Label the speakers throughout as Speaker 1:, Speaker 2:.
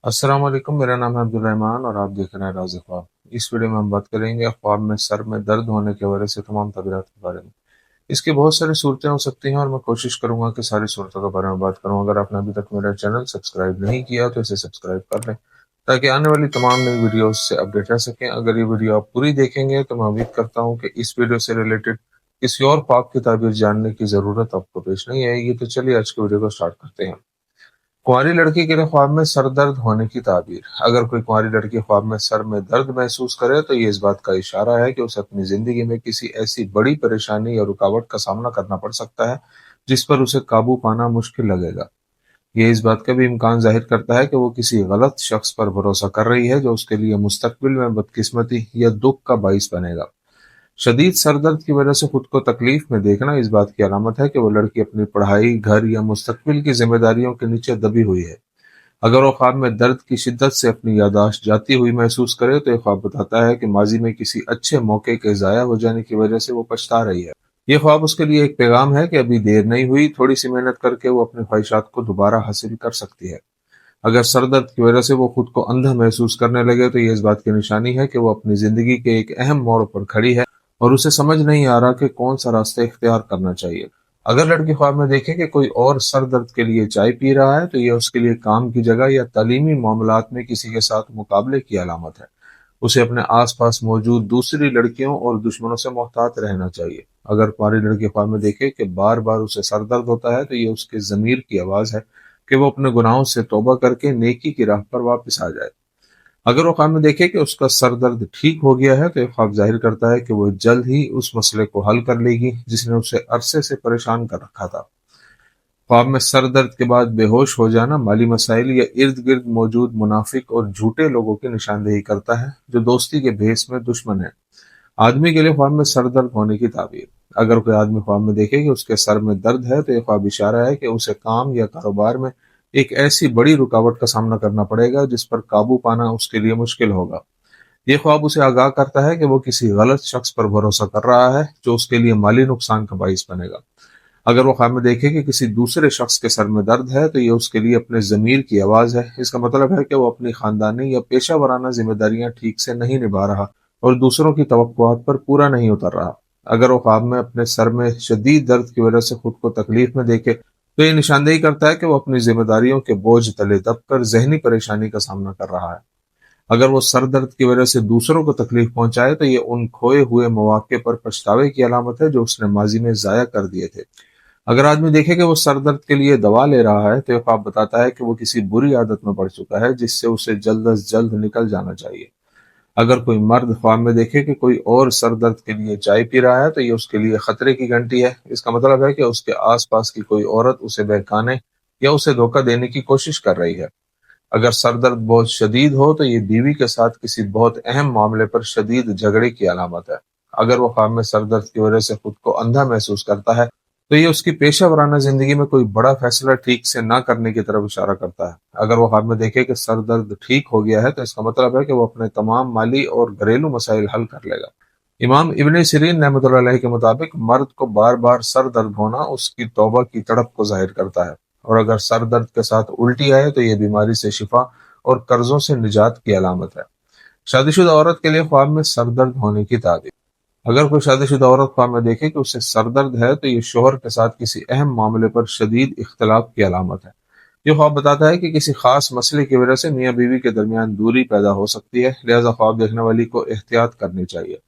Speaker 1: अस्सलाम वालेकुम। मेरा नाम है अब्दुल रहमान और आप देख रहे हैं राज़ ख्वाब। इस वीडियो में हम बात करेंगे ख्वाब में सर में दर्द होने की वजह से तमाम तबीयत के बारे में। इसकी बहुत सारी सूरतें हो सकती हैं और मैं कोशिश करूंगा कि सारी सूरतों के बारे में बात करूं। अगर आपने अभी तक मेरा चैनल सब्सक्राइब नहीं किया तो इसे सब्सक्राइब कर लें ताकि आने वाली तमाम नई वीडियोस से अपडेट रह सकें। अगर ये वीडियो आप पूरी देखेंगे तो मैं उम्मीद करता हूँ कि इस वीडियो से रिलेटेड किसी और ख्वाब की ताबीर जानने की ज़रूरत आपको पेश नहीं आएगी। तो चलिए आज की वीडियो को स्टार्ट करते हैं। कुंवारी लड़की के लिए ख्वाब में सर दर्द होने की ताबीर। अगर कोई कुंवारी लड़की ख्वाब में सर में दर्द महसूस करे तो ये इस बात का इशारा है कि उसे अपनी जिंदगी में किसी ऐसी बड़ी परेशानी या रुकावट का सामना करना पड़ सकता है जिस पर उसे काबू पाना मुश्किल लगेगा। ये इस बात का भी इम्कान जाहिर करता है कि वो किसी गलत शख्स पर भरोसा कर रही है जो उसके लिए मुस्तकबिल में बदकिस्मती या दुख का बाइस बनेगा। शदीद सरदर्द की वजह से खुद को तकलीफ में देखना इस बात की अलामत है कि वो लड़की अपनी पढ़ाई, घर या मुस्तकबिल की जिम्मेदारियों के नीचे दबी हुई है। अगर वो ख्वाब में दर्द की शिद्दत से अपनी याददाश्त जाती हुई महसूस करे तो ये ख्वाब बताता है कि माजी में किसी अच्छे मौके के ज़ाया हो जाने की वजह से वो पछता रही है। ये ख्वाब उसके लिए एक पैगाम है कि अभी देर नहीं हुई, थोड़ी सी मेहनत करके वो अपनी ख्वाहिशात को दोबारा हासिल कर सकती है। अगर सर दर्द की वजह से वो खुद को अंधा महसूस करने लगे तो ये इस बात की निशानी है कि वो अपनी जिंदगी के एक अहम मोड़ पर खड़ी है और उसे समझ नहीं आ रहा कि कौन सा रास्ता इख्तियार करना चाहिए। अगर लड़की ख्वाब में देखे कि कोई और सर दर्द के लिए चाय पी रहा है तो यह उसके लिए काम की जगह या तालीमी मामलात में किसी के साथ मुकाबले की अलामत है। उसे अपने आसपास मौजूद दूसरी लड़कियों और दुश्मनों से मोहतात रहना चाहिए। अगर कुंवारी लड़की ख्वाब में देखे कि बार बार उसे सर दर्द होता है तो ये उसके ज़मीर की आवाज़ है कि वो अपने गुनाहों से तौबा करके नेकी की राह पर वापस आ जाए। अगर वो ख्वाब में देखे कि उसका सर दर्द ठीक हो गया है तो ये ख्वाब जाहिर करता है कि वो जल्द ही उस मसले को हल कर लेगी जिसने उसे अरसे से परेशान कर रखा था। ख्वाब में सर दर्द के बाद बेहोश हो जाना माली मसाइल या इर्द गिर्द मौजूद मुनाफिक और झूठे लोगों की निशानदेही करता है जो दोस्ती के भेस में दुश्मन है। आदमी के लिए ख्वाब में सर दर्द होने की ताबीर। अगर कोई आदमी ख्वाब में देखे कि उसके सर में दर्द है तो यह ख्वाब इशारा है कि उसे काम या कारोबार में एक ऐसी बड़ी रुकावट का सामना करना पड़ेगा जिस पर काबू पाना उसके लिए मुश्किल होगा। ये ख्वाब उसे आगाह करता है कि वो किसी गलत शख्स पर भरोसा कर रहा है जो उसके लिए माली नुकसान का बाइस बनेगा। अगर वो ख्वाब में देखे कि किसी दूसरे शख्स के सर में दर्द है तो ये उसके लिए अपने ज़मीर की आवाज़ है। इसका मतलब है कि वो अपनी खानदानी या पेशा वराना जिम्मेदारियां ठीक से नहीं निभा रहा और दूसरों की तवक्कुआत पर पूरा नहीं उतर रहा। अगर वो ख्वाब में अपने सर में शदीद दर्द की वजह से खुद को तकलीफ में देखे तो ये निशानदेही करता है कि वो अपनी जिम्मेदारियों के बोझ तले दबकर जहनी परेशानी का सामना कर रहा है। अगर वो सर दर्द की वजह से दूसरों को तकलीफ पहुंचाए तो ये उन खोए हुए मौके पर पछतावे की अलामत है जो उसने माजी में ज़ाया कर दिए थे। अगर आदमी देखे कि वो सर दर्द के लिए दवा ले रहा है तो ये ख्वाब बताता है कि वो किसी बुरी आदत में पड़ चुका है जिससे उसे जल्द अज जल्द निकल जाना चाहिए। अगर कोई मर्द ख्वाब में देखे कि कोई और सर दर्द के लिए चाय पी रहा है तो ये उसके लिए खतरे की घंटी है। इसका मतलब है कि उसके आसपास की कोई औरत उसे बहकाने या उसे धोखा देने की कोशिश कर रही है। अगर सर दर्द बहुत शदीद हो तो ये बीवी के साथ किसी बहुत अहम मामले पर शदीद झगड़े की अलामत है। अगर वो ख्वाब में सर दर्द की वजह से खुद को अंधा महसूस करता है तो ये उसकी पेशा वराना जिंदगी में कोई बड़ा फैसला ठीक से ना करने की तरफ इशारा करता है। अगर वो ख्वाब में देखे कि सर दर्द ठीक हो गया है तो इसका मतलब है कि वो अपने तमाम माली और घरेलू मसाइल हल कर लेगा। इमाम इब्ने सिरीन रहमतुल्लाह अलैह के मुताबिक मर्द को बार बार सर दर्द होना उसकी तौबा की तड़प को जाहिर करता है और अगर सर दर्द के साथ उल्टी आए तो यह बीमारी से शिफा और कर्जों से निजात की अलामत है। शादीशुदा औरत के लिए ख्वाब में सर दर्द होने की ताबीर। अगर कोई शादीशुदा औरत ख्वाब में देखे कि उसे सर दर्द है तो ये शोहर के साथ किसी अहम मामले पर शदीद इख्तलाफ की अलामत है। ये ख्वाब बताता है कि किसी खास मसले की वजह से मियाँ बीवी के दरमियान दूरी पैदा हो सकती है, लिहाजा ख्वाब देखने वाली को एहतियात करनी चाहिए।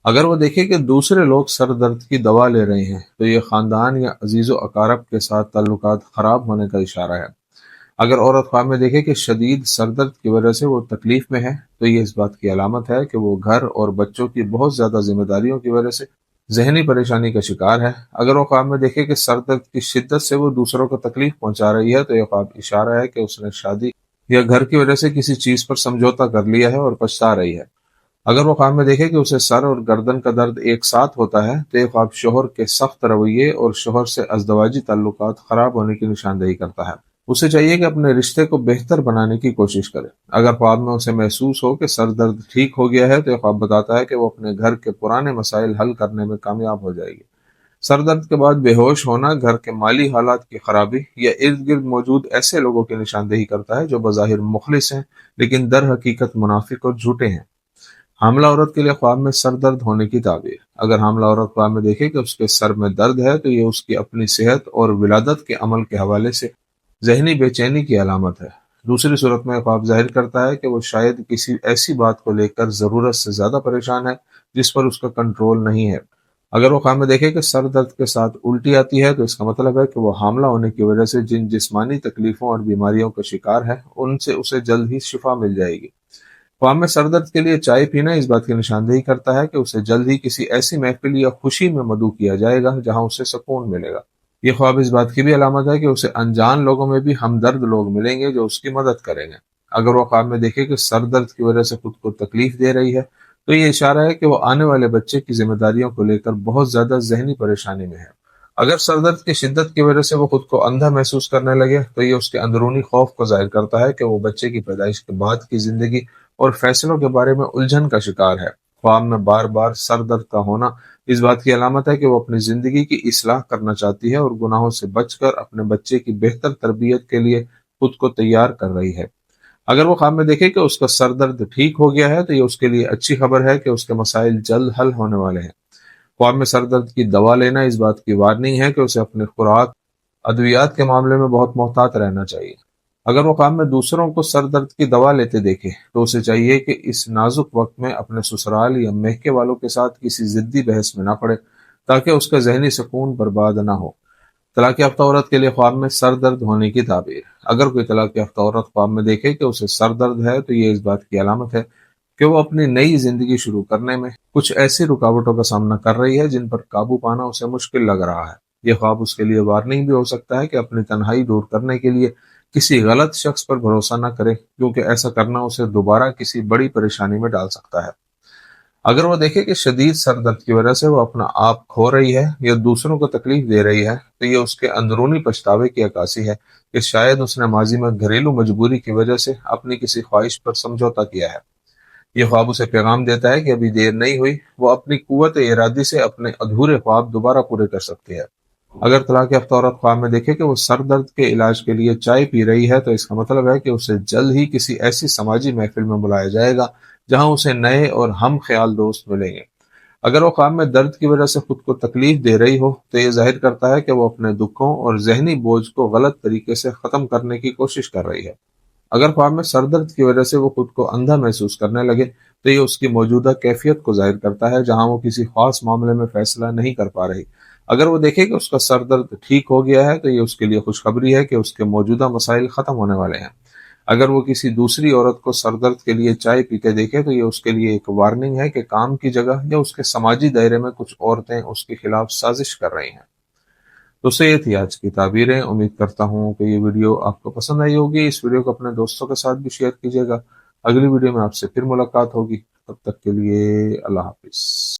Speaker 1: अगर वो देखे कि दूसरे लोग सर दर्द की दवा ले रहे हैं तो ये खानदान या अजीज़ो अकारब के साथ ताल्लुकात खराब होने का इशारा है। अगर औरत ख्वाब में देखे कि शदीद सरदर्द की वजह से वो तकलीफ में है तो ये इस बात की अलामत है कि वो घर और बच्चों की बहुत ज्यादा जिम्मेदारियों की वजह से जहनी परेशानी का शिकार है। अगर वो ख्वाब में देखे कि सरदर्द की शिद्दत से वो दूसरों को तकलीफ पहुंचा रही है तो यह ख्वाब इशारा है कि उसने शादी या घर की वजह से किसी चीज पर समझौता कर लिया है और पछता रही है। अगर वो ख्वाब में देखे कि उसे सर और गर्दन का दर्द एक साथ होता है तो ये ख्वाब शोहर के सख्त रवैये और शोहर से अज़दवाजी ताल्लुकात खराब होने की निशानदेही करता है। उसे चाहिए कि अपने रिश्ते को बेहतर बनाने की कोशिश करे। अगर ख्वाब में उसे महसूस हो कि सर दर्द ठीक हो गया है तो यह ख्वाब बताता है कि वो अपने घर के पुराने मसाइल हल करने में कामयाब हो जाएगी। سر درد کے بعد بے ہوش ہونا گھر کے مالی حالات کی خرابی یا ارد گرد موجود ایسے لوگوں کی نشاندہی کرتا ہے جو بظاہر مخلص ہیں لیکن در حقیقت منافق اور جھوٹے ہیں۔ حاملہ عورت کے لیے خواب میں سر درد ہونے کی تعبیر۔ اگر حاملہ عورت خواب میں دیکھے کہ اس کے سر میں درد ہے تو یہ اس کی اپنی صحت اور ولادت کے عمل کے حوالے سے ذہنی بے چینی کی علامت ہے۔ دوسری صورت میں خواب ظاہر کرتا ہے کہ وہ شاید کسی ایسی بات کو لے کر ضرورت سے زیادہ پریشان ہے جس پر اس کا کنٹرول نہیں ہے۔ اگر وہ خواب میں دیکھے کہ سر درد کے ساتھ الٹی آتی ہے تو اس کا مطلب ہے کہ وہ حاملہ ہونے کی وجہ سے جن جسمانی تکلیفوں اور بیماریوں کا شکار ہے ان سے اسے جلد ہی شفا مل جائے گی۔ خواب میں سر درد کے لیے چائے پینا اس بات کی نشاندہی کرتا ہے کہ اسے جلد ہی کسی ایسی محفل یا خوشی میں مدعو کیا جائے گا جہاں اسے سکون ملے گا۔ یہ خواب اس بات کی بھی علامت ہے کہ اسے انجان لوگوں میں بھی ہمدرد لوگ ملیں گے جو اس کی مدد کریں گے۔ اگر وہ خواب میں دیکھے کہ سر درد کی وجہ سے خود کو تکلیف دے رہی ہے تو یہ اشارہ ہے کہ وہ آنے والے بچے کی ذمہ داریوں کو لے کر بہت زیادہ ذہنی پریشانی میں ہے۔ اگر سر درد کی شدت کی وجہ سے وہ خود کو اندھا محسوس کرنے لگے تو یہ اس کے اندرونی خوف کو ظاہر کرتا ہے کہ وہ بچے کی پیدائش کے بعد کی زندگی اور فیصلوں کے بارے میں الجھن کا شکار ہے۔ خواب میں بار بار سر درد کا ہونا اس بات کی علامت ہے کہ وہ اپنی زندگی کی اصلاح کرنا چاہتی ہے اور گناہوں سے بچ کر اپنے بچے کی بہتر تربیت کے لیے خود کو تیار کر رہی ہے۔ اگر وہ خواب میں دیکھے کہ اس کا سر درد ٹھیک ہو گیا ہے تو یہ اس کے لیے اچھی خبر ہے کہ اس کے مسائل جلد حل ہونے والے ہیں۔ خواب میں سر درد کی دوا لینا اس بات کی وارننگ ہے کہ اسے اپنے خوراک ادویات کے معاملے میں بہت محتاط رہنا چاہیے۔ اگر وہ خواب میں دوسروں کو سر درد کی دوا لیتے دیکھے تو اسے چاہیے کہ اس نازک وقت میں اپنے سسرال یا میکے والوں کے ساتھ کسی ضدی بحث میں نہ پڑے تاکہ اس کا ذہنی سکون برباد نہ ہو۔ طلاق یافتہ عورت کے لیے خواب میں سر درد ہونے کی تعبیر۔ اگر کوئی طلاق یافتہ عورت خواب میں دیکھے کہ اسے سر درد ہے تو یہ اس بات کی علامت ہے کہ وہ اپنی نئی زندگی شروع کرنے میں کچھ ایسی رکاوٹوں کا سامنا کر رہی ہے جن پر قابو پانا اسے مشکل لگ رہا ہے۔ یہ خواب اس کے لیے وارننگ بھی ہو سکتا ہے کہ اپنی تنہائی دور کرنے کے لیے کسی غلط شخص پر بھروسہ نہ کرے کیونکہ ایسا کرنا اسے دوبارہ کسی بڑی پریشانی میں ڈال سکتا ہے۔ اگر وہ دیکھے کہ شدید سر درد کی وجہ سے وہ اپنا آپ کھو رہی ہے یا دوسروں کو تکلیف دے رہی ہے تو یہ اس کے اندرونی پچھتاوے کی عکاسی ہے کہ شاید اس نے ماضی میں گھریلو مجبوری کی وجہ سے اپنی کسی خواہش پر سمجھوتا کیا ہے۔ یہ خواب اسے پیغام دیتا ہے کہ ابھی دیر نہیں ہوئی، وہ اپنی قوت ارادی سے اپنے ادھورے خواب دوبارہ پورے کر سکتی ہے۔ اگر طلاق یافتہ عورت خواب میں دیکھے کہ وہ سر درد کے علاج کے لیے چائے پی رہی ہے تو اس کا مطلب ہے کہ اسے جلد ہی کسی ایسی سماجی محفل میں بلایا جائے گا جہاں اسے نئے اور ہم خیال دوست ملیں گے۔ اگر وہ خواب میں درد کی وجہ سے خود کو تکلیف دے رہی ہو تو یہ ظاہر کرتا ہے کہ وہ اپنے دکھوں اور ذہنی بوجھ کو غلط طریقے سے ختم کرنے کی کوشش کر رہی ہے۔ اگر خواب میں سر درد کی وجہ سے وہ خود کو اندھا محسوس کرنے لگے تو یہ اس کی موجودہ کیفیت کو ظاہر کرتا ہے جہاں وہ کسی خاص معاملے میں فیصلہ نہیں کر پا رہی۔ اگر وہ دیکھے کہ اس کا سر درد ٹھیک ہو گیا ہے تو یہ اس کے لیے خوشخبری ہے کہ اس کے موجودہ مسائل ختم ہونے والے ہیں۔ اگر وہ کسی دوسری عورت کو سر درد کے لیے چائے پیتے دیکھے تو یہ اس کے لیے ایک وارننگ ہے کہ کام کی جگہ یا اس کے سماجی دائرے میں کچھ عورتیں اس کے خلاف سازش کر رہی ہیں۔ تو یہ تھی آج کی تعبیریں۔ امید کرتا ہوں کہ یہ ویڈیو آپ کو پسند آئی ہوگی۔ اس ویڈیو کو اپنے دوستوں کے ساتھ بھی شیئر کیجیے گا۔ اگلی ویڈیو میں آپ سے پھر ملاقات ہوگی، تب تک کے لیے اللہ حافظ۔